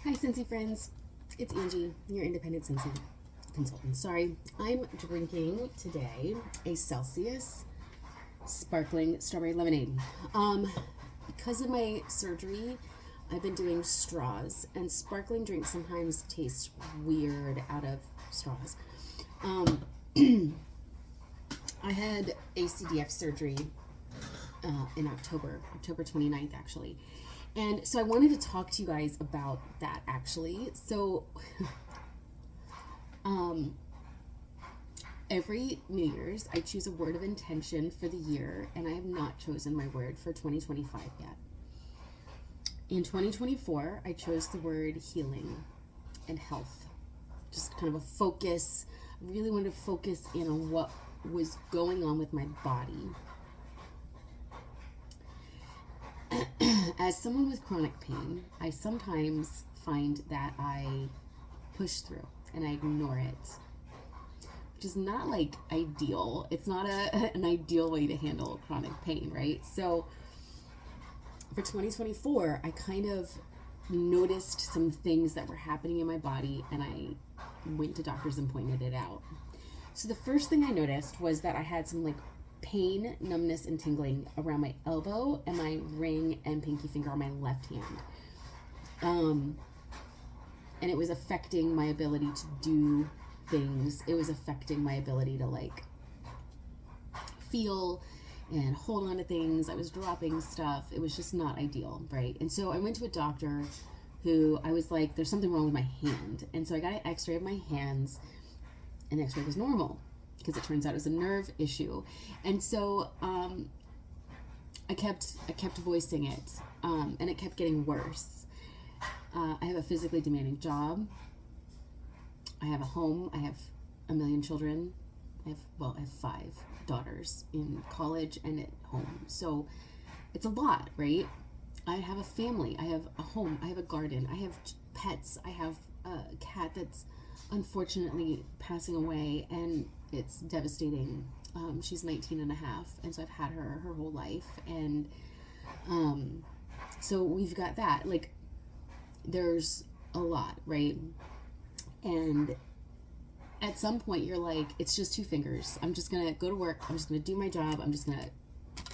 Hi, Scentsy friends. It's Angie, your independent Scentsy consultant. Sorry, I'm drinking today a Celsius sparkling strawberry lemonade. Because of my surgery, I've been doing straws, and sparkling drinks sometimes taste weird out of straws. Um, I had ACDF surgery in October 29th, actually. And so I wanted to talk to you guys about that, actually. So, every New Year's, I choose a word of intention for the year, and I have not chosen my word for 2025 yet. In 2024, I chose the word healing and health. Just kind of a focus. I really wanted to focus in on what was going on with my body. As someone with chronic pain, I sometimes find that I push through and I ignore it, which is not like ideal. It's not an ideal way to handle chronic pain, right? So for 2024, I kind of noticed some things that were happening in my body, and I went to doctors and pointed it out. So the first thing I noticed was that I had some pain, numbness, and tingling around my elbow and my ring and pinky finger on my left hand. And it was affecting my ability to do things. It was affecting my ability to feel and hold on to things. I was dropping stuff. It was just not ideal, right? And so I went to a doctor who I was like, there's something wrong with my hand. And so I got an x-ray of my hands, and the x-ray was normal, because it turns out it was a nerve issue. And so I kept voicing it, and it kept getting worse. I have a physically demanding job. I have a home. I have a million children. I have 5 daughters in college and at home. So it's a lot, right? I have a family. I have a home. I have a garden. I have pets. I have a cat that's unfortunately passing away, and it's devastating. She's 19 and a half, and so I've had her whole life. And so we've got that. There's a lot, right? And at some point you're like, it's just 2 fingers. I'm just gonna go to work. I'm just gonna do my job. I'm just gonna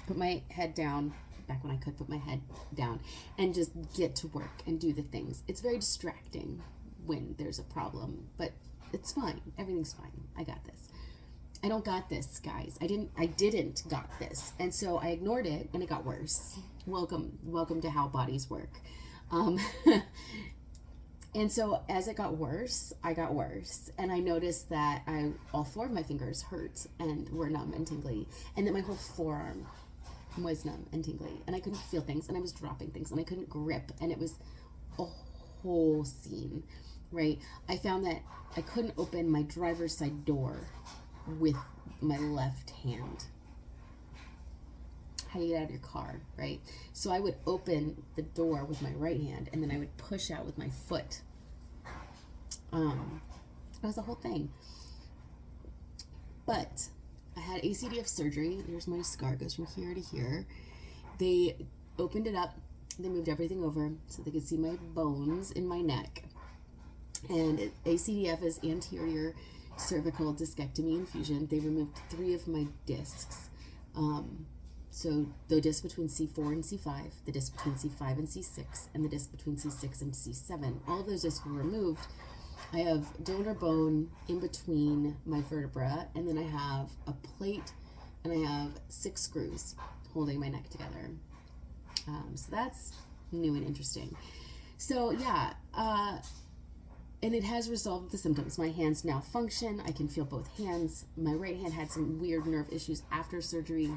put my head down, back when I could put my head down, and just get to work and do the things. It's very distracting when there's a problem, but it's fine. Everything's fine. I got this. I don't got this, guys. I didn't got this. And so I ignored it, and it got worse. Welcome to how bodies work. And so as it got worse, I got worse. And I noticed that all 4 of my fingers hurt and were numb and tingly. And that my whole forearm was numb and tingly. And I couldn't feel things, and I was dropping things, and I couldn't grip. And it was a whole scene, right? I found that I couldn't open my driver's side door with my left hand. How do you get out of your car, right? So I would open the door with my right hand, and then I would push out with my foot. It was a whole thing. But I had ACDF surgery. Here's my scar. It goes from here to here. They opened it up. They moved everything over so they could see my bones in my neck. And ACDF is anterior cervical discectomy infusion. They removed 3 of my discs. So the disc between C4 and C5, the disc between C5 and C6, and the disc between C6 and C7. All of those discs were removed. I have donor bone in between my vertebra, and then I have a plate, and I have 6 screws holding my neck together. So that's new and interesting. So yeah, and it has resolved the symptoms. My hands now function. I can feel both hands. My right hand had some weird nerve issues after surgery,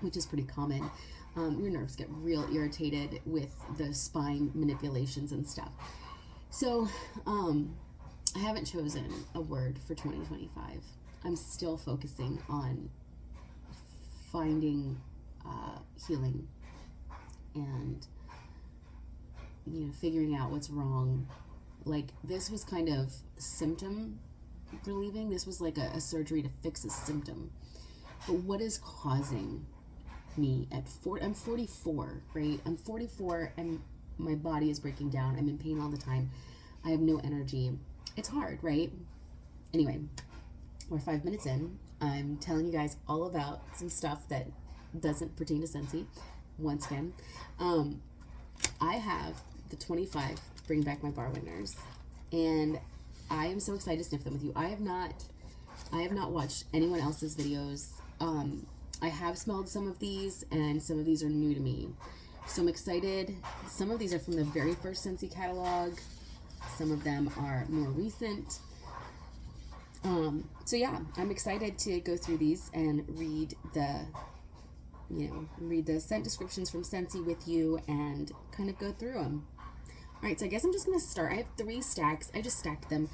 which is pretty common. Your nerves get real irritated with the spine manipulations and stuff. So I haven't chosen a word for 2025. I'm still focusing on finding healing and figuring out what's wrong. This was kind of symptom relieving. This was like a surgery to fix a symptom. But what is causing me I'm 44, right? I'm 44, and my body is breaking down. I'm in pain all the time. I have no energy. It's hard, right? Anyway, we're 5 minutes in. I'm telling you guys all about some stuff that doesn't pertain to Scentsy. Once again, I have the 25 Bring Back My Bar winners, and I am so excited to sniff them with you. I have not watched anyone else's videos. I have smelled some of these, and some of these are new to me. So I'm excited. Some of these are from the very first Scentsy catalog. Some of them are more recent. So yeah, I'm excited to go through these and read the scent descriptions from Scentsy with you and kind of go through them. All right, so I guess I'm just going to start. I have 3 stacks. I just stacked them.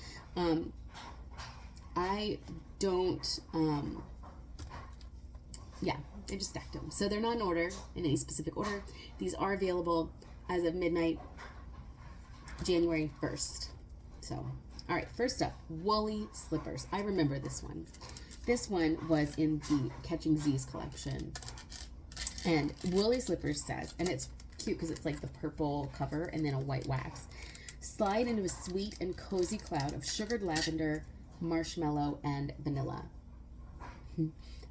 I just stacked them. So they're not in order, in any specific order. These are available as of midnight, January 1st. So, all right, first up, woolly slippers. I remember this one. This one was in the Catching Z's collection. And woolly slippers says, and it's cute because it's like the purple cover and then a white wax. Slide into a sweet and cozy cloud of sugared lavender, marshmallow, and vanilla.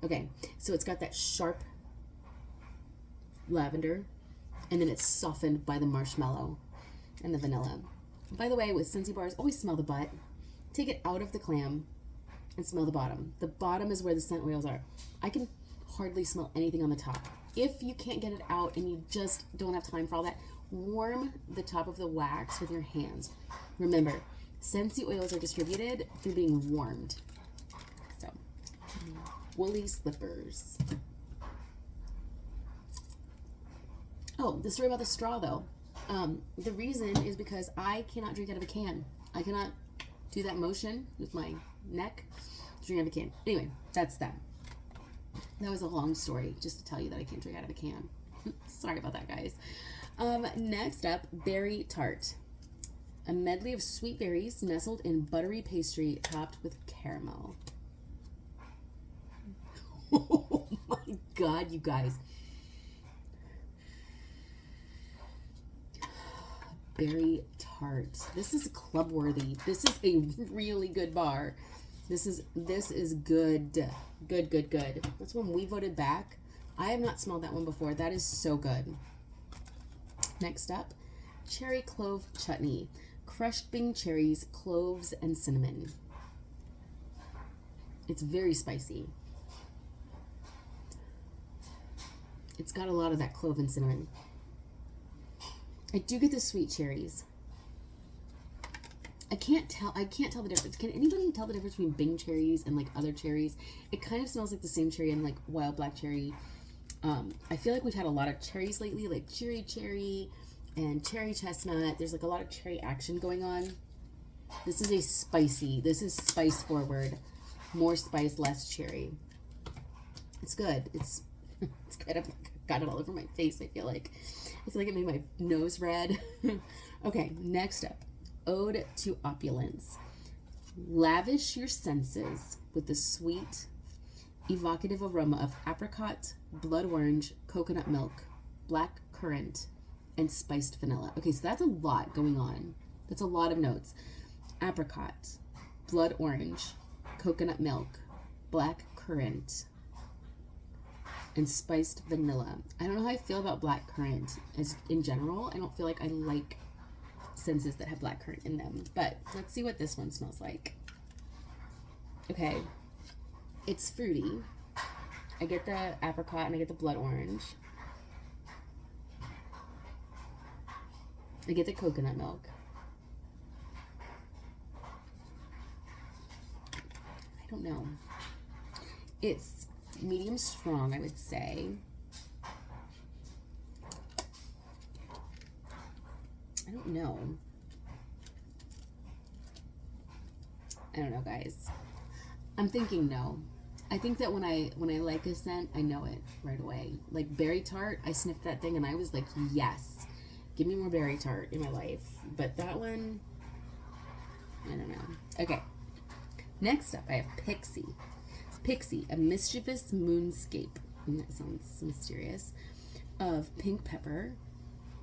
Okay, so it's got that sharp lavender, and then it's softened by the marshmallow and the vanilla. By the way, with Scentsy bars, always smell the butt. Take it out of the clam and smell the bottom. The bottom is where the scent oils are. I can hardly smell anything on the top. If you can't get it out and you just don't have time for all that, warm the top of the wax with your hands. Remember, Scentsy oils are distributed through being warmed. So, woolly slippers. Oh, the story about the straw, though. The reason is because I cannot drink out of a can. I cannot do that motion with my neck to drink out of a can. Anyway, that's that. That was a long story just to tell you that I can't drink out of a can. Sorry about that, guys. Next up, berry tart. A medley of sweet berries nestled in buttery pastry topped with caramel. Oh my God, you guys. Berry tart. This is club worthy. This is a really good bar. This is good. Good. That's one we voted back. I have not smelled that one before. That is so good. Next up, cherry clove chutney. Crushed Bing cherries, cloves, and cinnamon. It's very spicy. It's got a lot of that clove and cinnamon. I do get the sweet cherries. I can't tell the difference. Can anybody tell the difference between Bing cherries and like other cherries? It kind of smells like the same cherry and like wild black cherry. I feel like we've had a lot of cherries lately, like cherry and cherry chestnut. There's like a lot of cherry action going on. This is spice forward. More spice, less cherry. It's good. It's good. I've got it all over my face, I feel like it made my nose red. Okay, next up. Ode to Opulence. Lavish your senses with the sweet, evocative aroma of apricot, blood orange, coconut milk, black currant, and spiced vanilla. Okay, so that's a lot going on. That's a lot of notes. Apricot, blood orange, coconut milk, black currant, and spiced vanilla. I don't know how I feel about black currant as in general. I don't feel like I like scents that have black currant in them, but let's see what this one smells like. Okay, it's fruity. I get the apricot and I get the blood orange. I get the coconut milk. I don't know. It's medium strong, I would say. I don't know. I don't know, guys. I'm thinking no. I think that when I like a scent, I know it right away. Like berry tart, I sniffed that thing and I was like, yes, give me more berry tart in my life. But that one, I don't know. Okay. Next up, I have Pixie. Pixie, a mischievous moonscape. That sounds mysterious. Of pink pepper,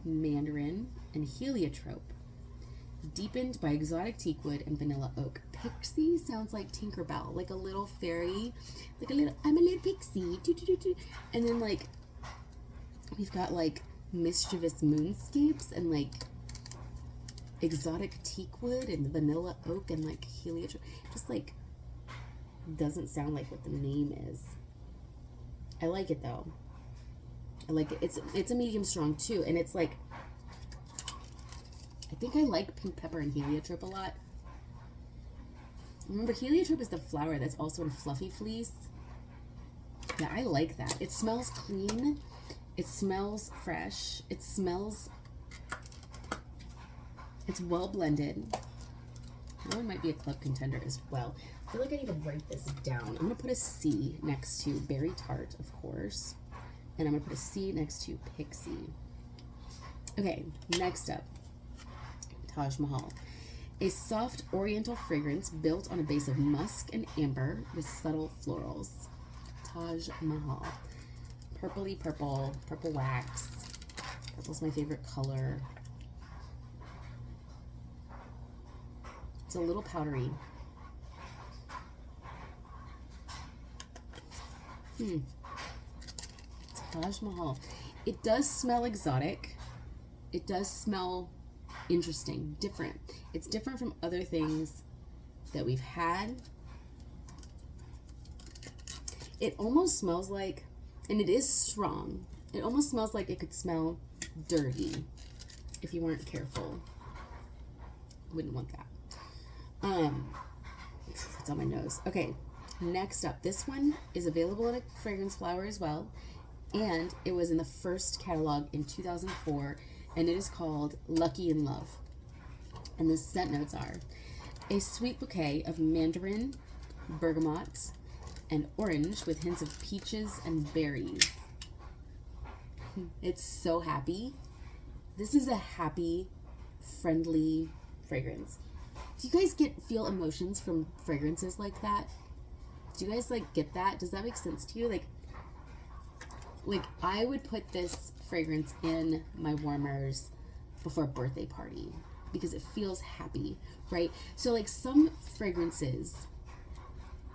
mandarin, and heliotrope, deepened by exotic teakwood and vanilla oak. Pixie sounds like Tinkerbell, like a little fairy, like I'm a little pixie. And then like we've got like mischievous moonscapes and like exotic teakwood and vanilla oak and like heliotrope. Just like doesn't sound like what the name is. I like it though. I like it. It's a medium strong too, and it's like, I think I like pink pepper and heliotrope a lot. Remember, heliotrope is the flower that's also in fluffy fleece. Yeah, I like that. It smells clean. It smells fresh. It's well blended. That one might be a club contender as well. I feel like I need to write this down. I'm gonna put a C next to Berry Tart, of course. And I'm gonna put a C next to Pixie. Okay, next up, Taj Mahal. A soft oriental fragrance built on a base of musk and amber with subtle florals. Taj Mahal. Purpley purple, purple wax. Purple's my favorite color. It's a little powdery. Taj Mahal. It does smell exotic. It does smell interesting, different. It's different from other things that we've had. It almost smells like, and it is strong, it almost smells like it could smell dirty if you weren't careful. Wouldn't want that. It's on my nose. Okay, next up, this one is available in a fragrance flower as well, and it was in the first catalog in 2004, and it is called Lucky in Love. And the scent notes are a sweet bouquet of mandarin, bergamot, and orange with hints of peaches and berries. It's so happy. This is a happy, friendly fragrance. Do you guys feel emotions from fragrances like that? Do you guys like get that? Does that make sense to you? Like I would put this fragrance in my warmers before a birthday party because it feels happy, right? So like some fragrances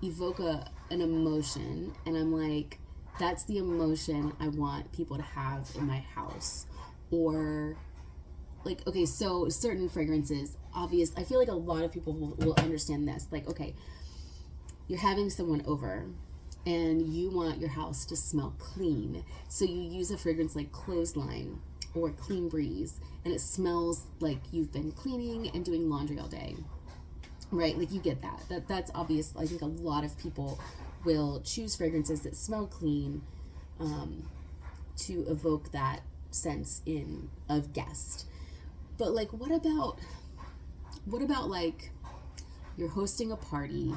evoke an emotion, and I'm like, that's the emotion I want people to have in my house. Or like, okay, so certain fragrances, obvious, I feel like a lot of people will understand this. Like, okay, you're having someone over and you want your house to smell clean, so you use a fragrance like Clothesline or Clean Breeze, and it smells like you've been cleaning and doing laundry all day, right? Like you get that's obvious. I think a lot of people will choose fragrances that smell clean to evoke that sense of guest. But like, what about like you're hosting a party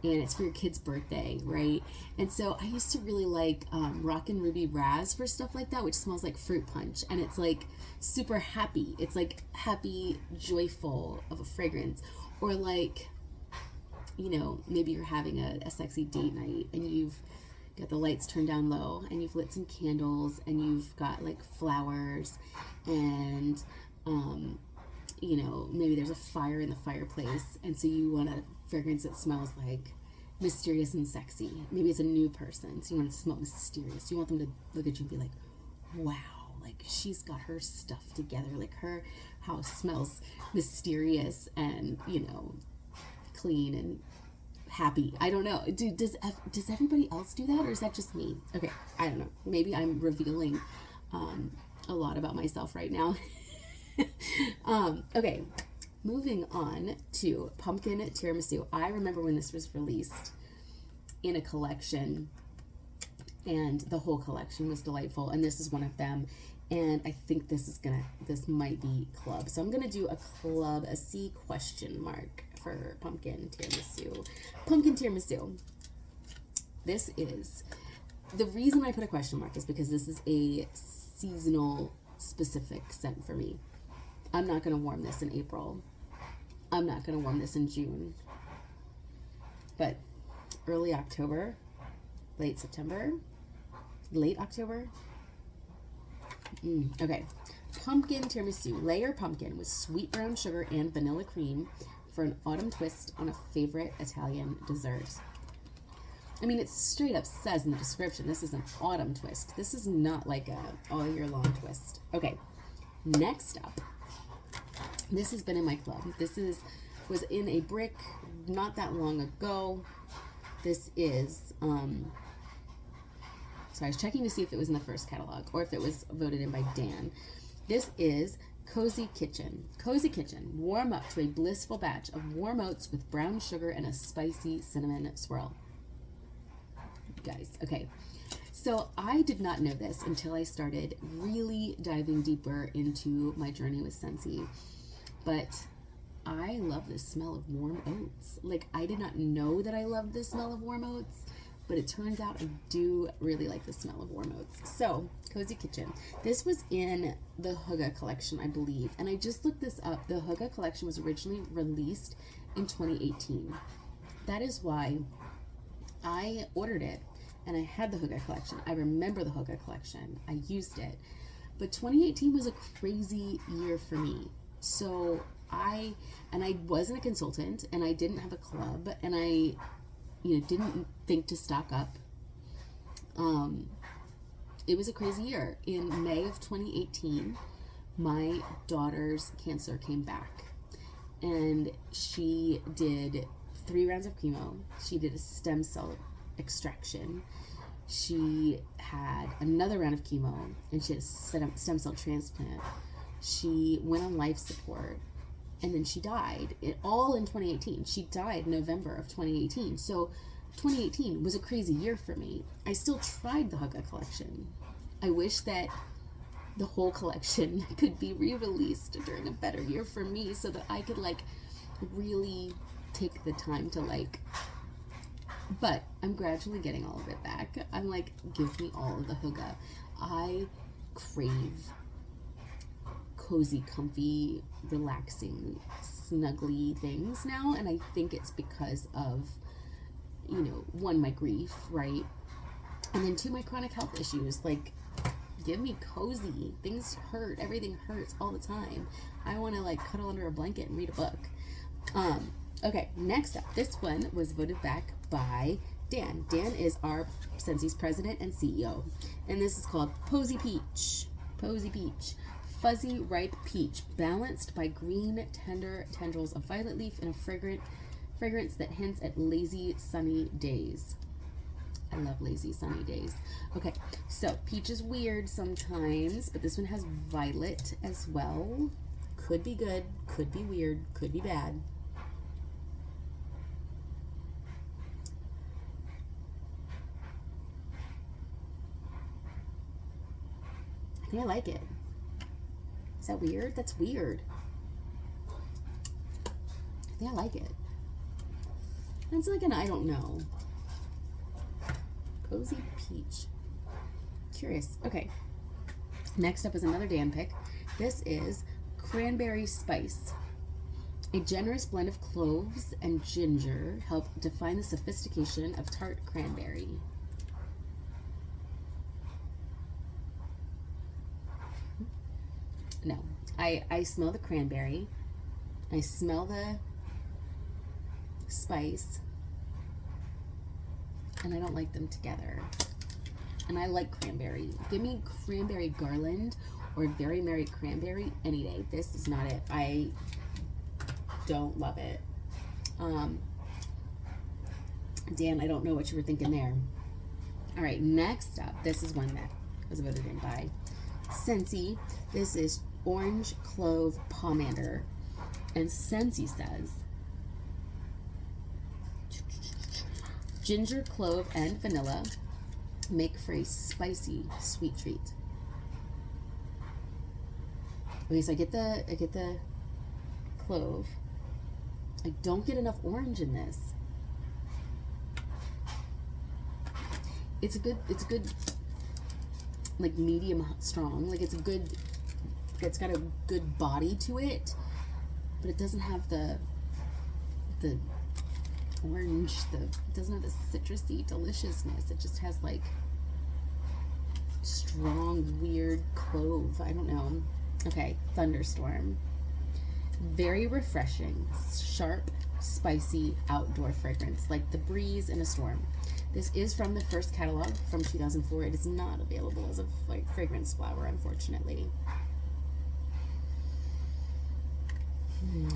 and it's for your kid's birthday, right? And so I used to really like Rockin' Ruby Raz for stuff like that, which smells like fruit punch, and it's like super happy. It's like happy, joyful of a fragrance. Or like, you know, maybe you're having a sexy date night and you've got the lights turned down low and you've lit some candles and you've got like flowers and you know, maybe there's a fire in the fireplace, and so you want a fragrance that smells like mysterious and sexy. Maybe it's a new person, so you want it to smell mysterious. You want them to look at you and be like, wow, like she's got her stuff together, like her house smells mysterious and, you know, clean and happy. I don't know. Does everybody else do that, or is that just me? Okay, I don't know. Maybe I'm revealing a lot about myself right now. Okay, moving on to Pumpkin Tiramisu. I remember when this was released in a collection, and the whole collection was delightful, and this is one of them. And I think this might be club. So I'm gonna do a C question mark for Pumpkin Tiramisu. Pumpkin Tiramisu. This is, the reason I put a question mark is because this is a seasonal specific scent for me. I'm not gonna warm this in April. I'm not gonna warm this in June. But early October, late September, late October. Okay, pumpkin tiramisu. Layer pumpkin with sweet brown sugar and vanilla cream for an autumn twist on a favorite Italian dessert. I mean, it straight up says in the description, this is an autumn twist. This is not like a all year long twist. Okay, next up, this has been in my club. Was in a brick not that long ago. This is, so I was checking to see if it was in the first catalog or if it was voted in by Dan. This is Cozy Kitchen. Cozy Kitchen, warm up to a blissful batch of warm oats with brown sugar and a spicy cinnamon swirl. Guys, okay. So I did not know this until I started really diving deeper into my journey with Scentsy. But I love the smell of warm oats. Like, I did not know that I loved the smell of warm oats, but it turns out I do really like the smell of warm oats. So, Cozy Kitchen. This was in the Hygge collection, I believe. And I just looked this up. The Hygge collection was originally released in 2018. That is why I ordered it and I had the Hygge collection. I remember the Hygge collection. I used it. But 2018 was a crazy year for me. So I wasn't a consultant and I didn't have a club and I didn't think to stock up. It was a crazy year. In May of 2018, my daughter's cancer came back and she did 3 rounds of chemo. She did a stem cell extraction. She had another round of chemo and she had a stem cell transplant. She went on life support and then she died. All in 2018. She died November of 2018. So 2018 was a crazy year for me. I still tried the Hygge collection. I wish that the whole collection could be re-released during a better year for me so that I could really take the time to but I'm gradually getting all of it back. I'm give me all of the Hygge. I crave cozy, comfy, relaxing, snuggly things now, and I think it's because of, one, my grief, right? And then 2, my chronic health issues. Give me cozy. Things hurt. Everything hurts all the time. I want to cuddle under a blanket and read a book. Okay, next up, this one was voted back by Dan. Dan is our Scentsy's president and CEO, and this is called Posy Peach. Posy Peach. Fuzzy ripe peach, balanced by green tender tendrils of violet leaf and a fragrance that hints at lazy sunny days. I love lazy sunny days. Okay, so peach is weird sometimes, but this one has violet as well. Could be good, could be weird, could be bad. I think I like it. Is that weird? That's weird. I think I like it. It's an I don't know. Cozy peach. Curious. Okay. Next up is another Dan pick. This is cranberry spice. A generous blend of cloves and ginger help define the sophistication of tart cranberry. No, I smell the cranberry. I smell the spice. And I don't like them together. And I like cranberry. Give me cranberry garland or very merry cranberry any day. This is not it. I don't love it. Dan, I don't know what you were thinking there. All right, next up, this is one that was voted in by Scentsy. This is orange clove pomander. And Scentsy says, ginger, clove, and vanilla make for a spicy sweet treat. Okay, so I get the clove. I don't get enough orange in this. It's a good like medium strong. Like it's got a good body to it, but it doesn't have the orange, it doesn't have the citrusy deliciousness. It just has like strong, weird clove. I don't know. Okay, Thunderstorm. Very refreshing, sharp, spicy outdoor fragrance, like the breeze in a storm. This is from the first catalog from 2004. It is not available as a fragrance flower, unfortunately.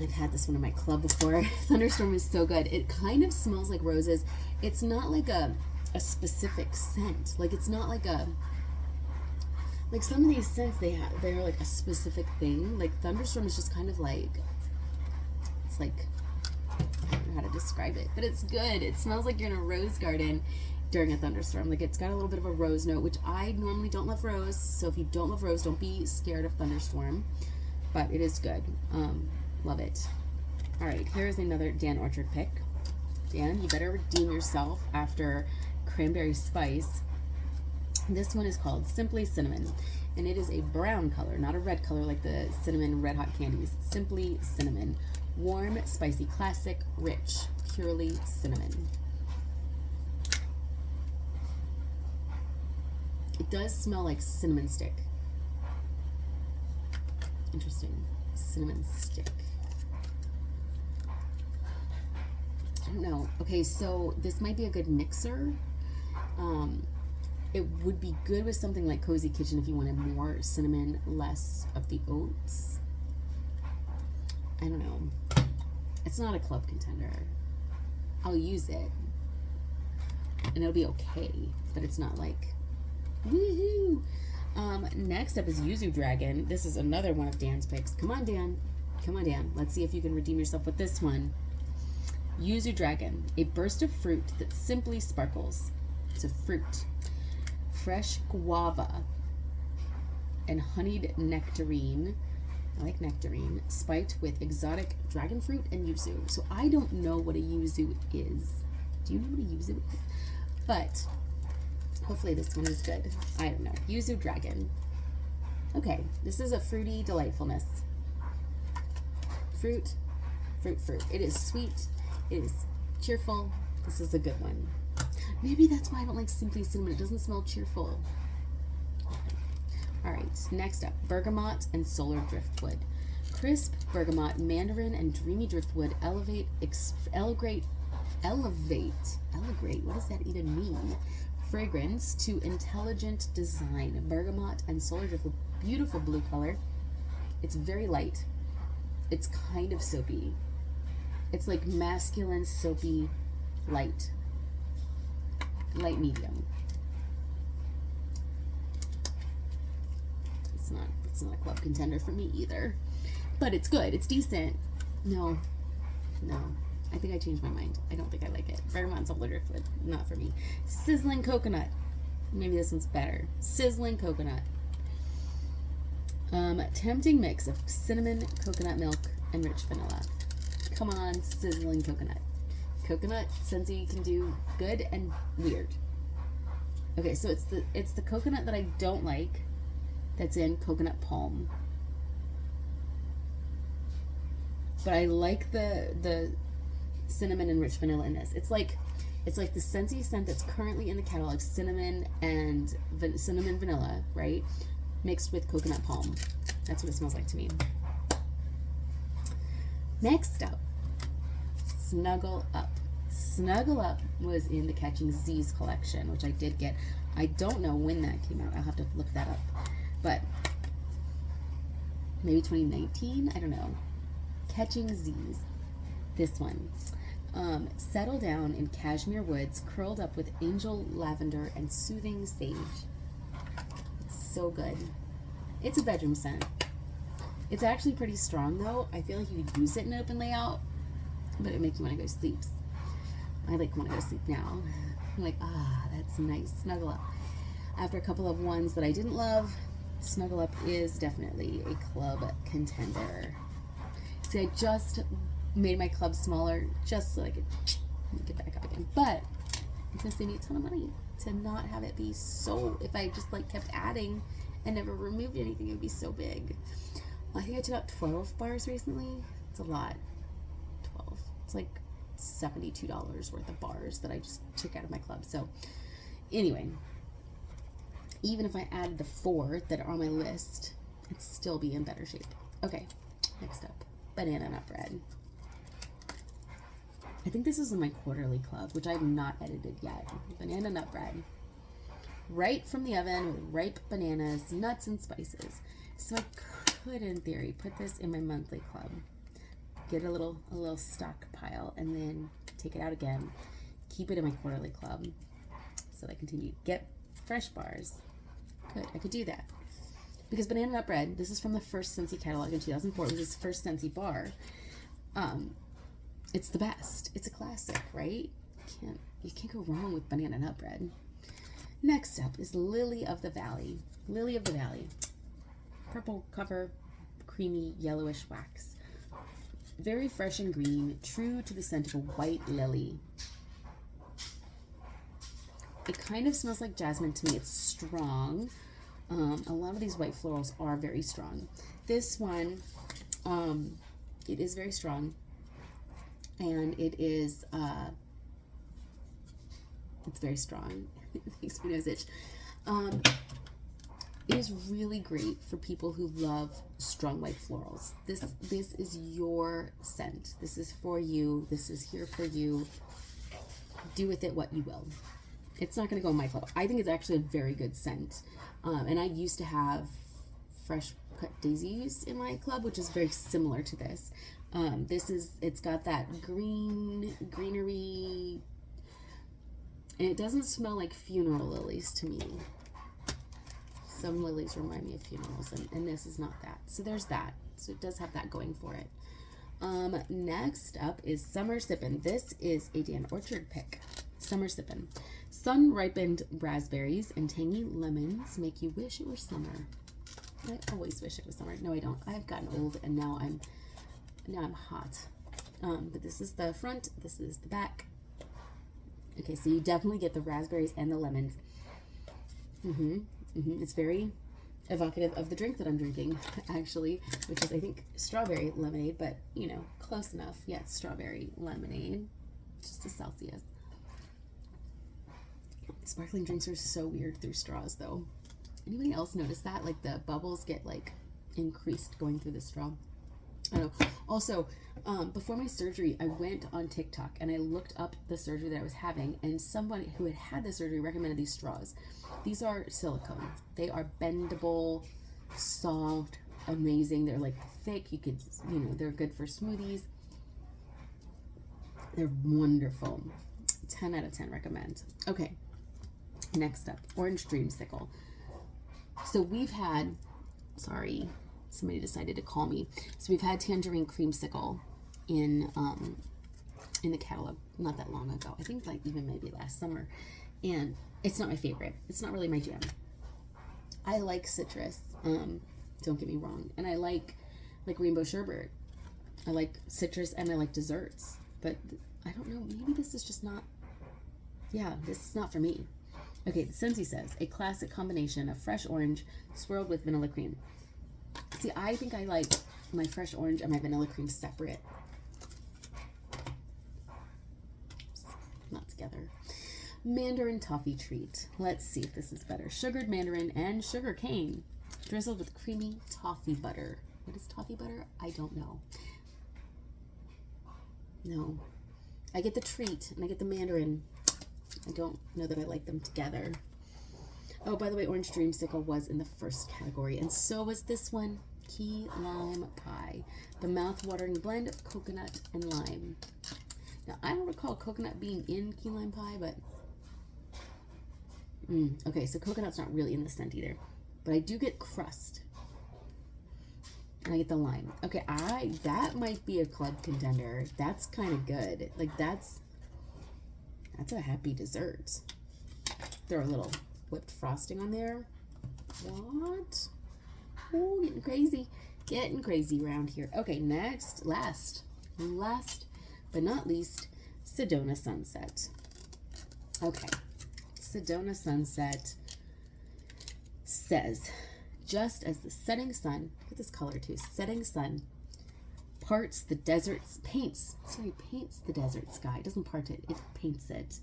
I've had this one in my club before. Thunderstorm is so good. It kind of smells like roses. It's not like a specific scent. Like, it's not like a... Like, some of these scents, they're like a specific thing. Like, Thunderstorm is just kind of like... It's like... I don't know how to describe it, but it's good. It smells like you're in a rose garden during a thunderstorm. Like, it's got a little bit of a rose note, which I normally don't love rose. So if you don't love rose, don't be scared of Thunderstorm. But it is good. Love it. All right, here's another Dan Orchard pick. Dan, you better redeem yourself after Cranberry Spice. This one is called Simply Cinnamon, and it is a brown color, not a red color like the cinnamon red hot candies. Simply Cinnamon. Warm, spicy, classic, rich, purely cinnamon. It does smell like cinnamon stick. Interesting. Cinnamon stick. I don't know. Okay, so this might be a good mixer. It would be good with something like Cozy Kitchen if you wanted more cinnamon, less of the oats. I don't know. It's not a club contender. I'll use it. And it'll be okay. But it's not like, woohoo! Next up is Yuzu Dragon. This is another one of Dan's picks. Come on, Dan. Come on, Dan. Let's see if you can redeem yourself with this one. Yuzu Dragon. A burst of fruit that simply sparkles. It's a fruit. Fresh guava and honeyed nectarine. I like nectarine, spiked with exotic dragon fruit and yuzu. So I don't know what a yuzu is. Do you know what a yuzu is? But hopefully this one is good. I don't know. Yuzu Dragon. Okay, this is a fruity delightfulness. Fruit, fruit, fruit. It is sweet. It is cheerful. This is a good one. Maybe that's why I don't like Simply Cinnamon. It doesn't smell cheerful. All right, next up, Bergamot and Solar Driftwood. Crisp bergamot, mandarin, and dreamy driftwood elevate, what does that even mean? Fragrance to intelligent design. Bergamot and Solar Driftwood, beautiful blue color. It's very light. It's kind of soapy. It's like masculine, soapy, light. Light medium. It's not a club contender for me either. But it's good. It's decent. No. I think I changed my mind. I don't think I like it. Bergamot and Solar Driftwood, not for me. Sizzling Coconut. Maybe this one's better. Sizzling Coconut. Tempting mix of cinnamon, coconut milk, and rich vanilla. Come on, Sizzling Coconut. Coconut, Scentsy can do good and weird. Okay, so it's the coconut that I don't like that's in Coconut Palm. But I like the cinnamon and rich vanilla in this. It's like the Scentsy scent that's currently in the catalog, cinnamon and cinnamon vanilla, right? Mixed with Coconut Palm. That's what it smells like to me. Next up, Snuggle Up. Snuggle Up was in the Catching Z's collection, which I did get. I don't know when that came out. I'll have to look that up. But maybe 2019? I don't know. Catching Z's. This one. Settle down in cashmere woods, curled up with angel lavender and soothing sage. It's so good. It's a bedroom scent. It's actually pretty strong though. I feel like you could use it in open layout, but it would make you want to go to sleep. I want to go to sleep now. I'm like, that's nice. Snuggle Up. After a couple of ones that I didn't love, Snuggle Up is definitely a club contender. See, I just made my club smaller just so I could get back up again. But it's going to save me a ton of money to not have it be so, if I just kept adding and never removed anything, it would be so big. Well, I think I took out 12 bars recently. It's a lot. 12. It's like $72 worth of bars that I just took out of my club. So anyway, even if I added the 4 that are on my list It'd still be in better shape. Okay, next up, banana nut bread. I think this is in my quarterly club, which I've not edited yet. Banana nut bread. Right from the oven with ripe bananas, nuts, and spices. So I could, in theory, put this in my monthly club. Get a little stockpile and then take it out again. Keep it in my quarterly club so that I continue to get fresh bars. Good, I could do that. Because banana nut bread, this is from the first Scentsy catalog in 2004. It was his first Scentsy bar. It's the best. It's a classic, right? You can't go wrong with banana nut bread. Next up is Lily of the Valley. Lily of the Valley. Purple cover, creamy yellowish wax. Very fresh and green, true to the scent of a white lily. It kind of smells like jasmine to me. It's strong. A lot of these white florals are very strong. This one, it is very strong. And it is, it's very strong. It makes my nose itch. It is really great for people who love strong white florals. This is your scent. This is for you. This is here for you. Do with it what you will. It's not going to go in my club. I think it's actually a very good scent. And I used to have fresh cut daisies in my club, which is very similar to this. It's got that greenery, and it doesn't smell like funeral lilies to me. Some lilies remind me of funerals, and this is not that. So there's that. So it does have that going for it. Next up is Summer Sippin'. This is a Dan Orchard pick. Summer Sippin'. Sun-ripened raspberries and tangy lemons make you wish it were summer. I always wish it was summer. No, I don't. I've gotten old, and now I'm hot. But this is the front. This is the back. Okay, so you definitely get the raspberries and the lemons. It's very evocative of the drink that I'm drinking, actually, which is, I think, strawberry lemonade, but, you know, close enough. Yeah, it's strawberry lemonade, just a Celsius. Sparkling drinks are so weird through straws, though. Anybody else notice that? Like, the bubbles get, like, increased going through the straw. I don't know. Also, before my surgery, I went on TikTok and I looked up the surgery that I was having, and somebody who had the surgery recommended these straws. These are silicone. They are bendable, soft, amazing. They're like thick. You could, you know, they're good for smoothies. They're wonderful. 10 out of 10 recommend. Okay. Next up, Orange Dreamsicle. So we've had, sorry, somebody decided to call me. So we've had Tangerine Creamsicle in the catalog not that long ago. I think like even maybe last summer. And it's not my favorite. It's not really my jam. I like citrus. Don't get me wrong. And I like rainbow sherbet. I like citrus and I like desserts. But I don't know. Maybe this is just not. Yeah, this is not for me. Okay, the Scentsy says a classic combination of fresh orange swirled with vanilla cream. See, I think I like my fresh orange and my vanilla cream separate. Not together. Mandarin toffee treat. Let's see if this is better. Sugared mandarin and sugar cane, drizzled with creamy toffee butter. What is toffee butter? I don't know. No. I get the treat and I get the mandarin. I don't know that I like them together. Oh, by the way, Orange Dreamsicle was in the first category, and so was this one, Key Lime Pie. The mouth-watering blend of coconut and lime. Now, I don't recall coconut being in Key Lime Pie, but... okay, so coconut's not really in the scent either. But I do get crust. And I get the lime. Okay, that might be a club contender. That's kind of good. Like, that's a happy dessert. Throw a little whipped frosting on there. What? Oh, getting crazy. Getting crazy around here. Okay, next, last but not least, Sedona Sunset. Okay, Sedona Sunset says, just as the setting sun, look at this color too, setting sun paints the desert sky. It doesn't part it, it paints it.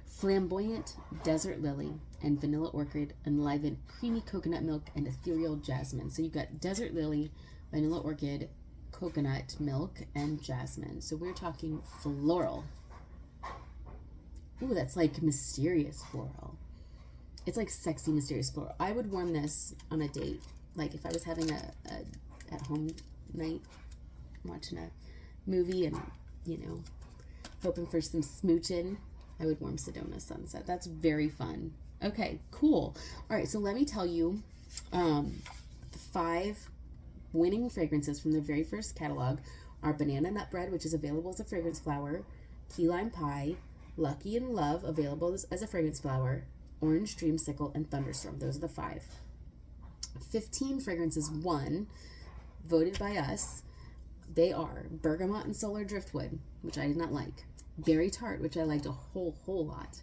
Flamboyant desert lily and vanilla orchid enliven creamy coconut milk and ethereal jasmine. So you've got desert lily, vanilla orchid, coconut milk, and jasmine. So we're talking floral. Ooh, that's like mysterious floral. It's like sexy, mysterious floral. I would warm this on a date. Like if I was having a at-home night, watching a movie and, you know, hoping for some smooching, I would warm Sedona Sunset. That's very fun. Okay, cool. All right, so let me tell you the 5 winning fragrances from their very first catalog are Banana Nut Bread, which is available as a fragrance flower, Key Lime Pie, Lucky in Love, available as a fragrance flower, Orange Dreamsicle, and Thunderstorm. Those are the 5. 15 fragrances won, voted by us. They are Bergamot and Solar Driftwood, which I did not like. Berry Tart, which I liked a whole lot.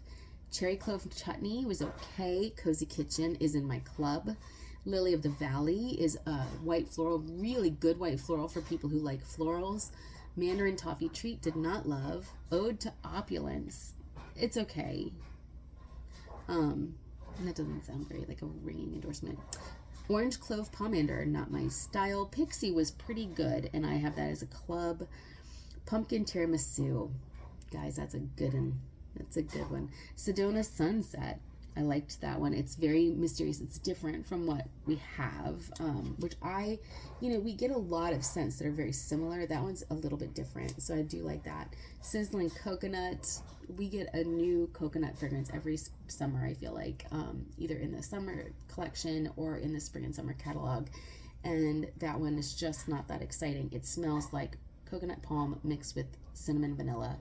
Cherry Clove Chutney was okay. Cozy Kitchen is in my club. Lily of the Valley is a white floral, really good white floral for people who like florals. Mandarin Toffee Treat, did not love. Ode to Opulence, it's okay. That doesn't sound very like a ringing endorsement. Orange Clove Pomander, not my style. Pixie was pretty good, and I have that as a club. Pumpkin Tiramisu, guys, that's a good one. That's a good one. Sedona Sunset, I liked that one. It's very mysterious. It's different from what we have, which we get a lot of scents that are very similar. That one's a little bit different, so I do like that. Sizzling Coconut, we get a new coconut fragrance every summer, I feel like, either in the summer collection or in the spring and summer catalog, and that one is just not that exciting. It smells like coconut palm mixed with cinnamon vanilla.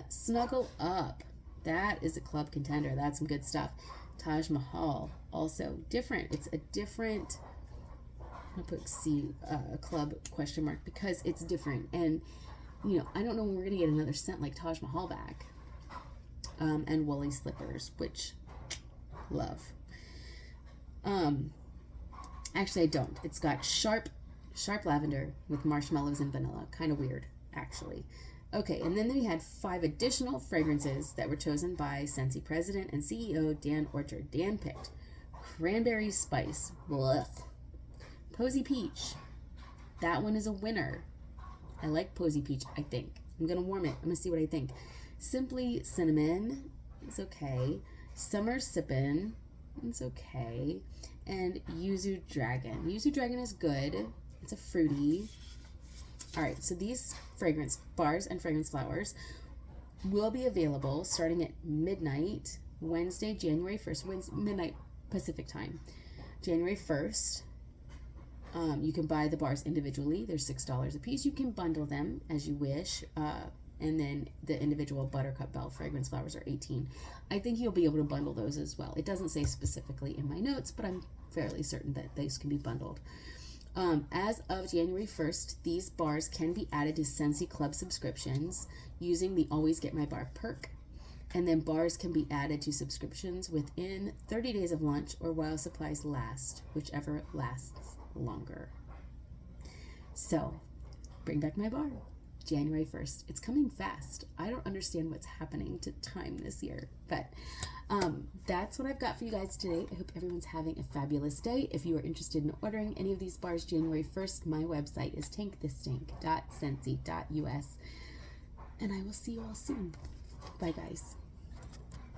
Snuggle Up, that is a club contender. That's some good stuff. Taj Mahal, also different. It's a different, I'll put club question mark, because it's different. And, I don't know when we're going to get another scent like Taj Mahal back. And Woolly Slippers, which, love. Actually, I don't. It's got sharp lavender with marshmallows and vanilla. Kind of weird, actually. Okay, and then we had 5 additional fragrances that were chosen by Scentsy President and CEO Dan Orchard. Dan picked Cranberry Spice, blech. Posy Peach, that one is a winner. I like Posy Peach, I think. I'm going to warm it. I'm going to see what I think. Simply Cinnamon, it's okay. Summer Sippin', it's okay. And Yuzu Dragon. Yuzu Dragon is good. It's a fruity. All right, so these fragrance bars and fragrance flowers will be available starting at midnight, Wednesday, January 1st, midnight Pacific time, January 1st. You can buy the bars individually. They're $6 a piece. You can bundle them as you wish. And then the individual Buttercup Bell fragrance flowers are $18. I think you'll be able to bundle those as well. It doesn't say specifically in my notes, but I'm fairly certain that these can be bundled. As of January 1st, these bars can be added to Scentsy Club subscriptions using the Always Get My Bar perk. And then bars can be added to subscriptions within 30 days of launch or while supplies last, whichever lasts longer. So, bring back my bar, January 1st. It's coming fast. I don't understand what's happening to time this year, but that's what I've got for you guys today. I hope everyone's having a fabulous day. If you are interested in ordering any of these bars January 1st, my website is tankthestink.scentsy.us, and I will see you all soon. Bye, guys.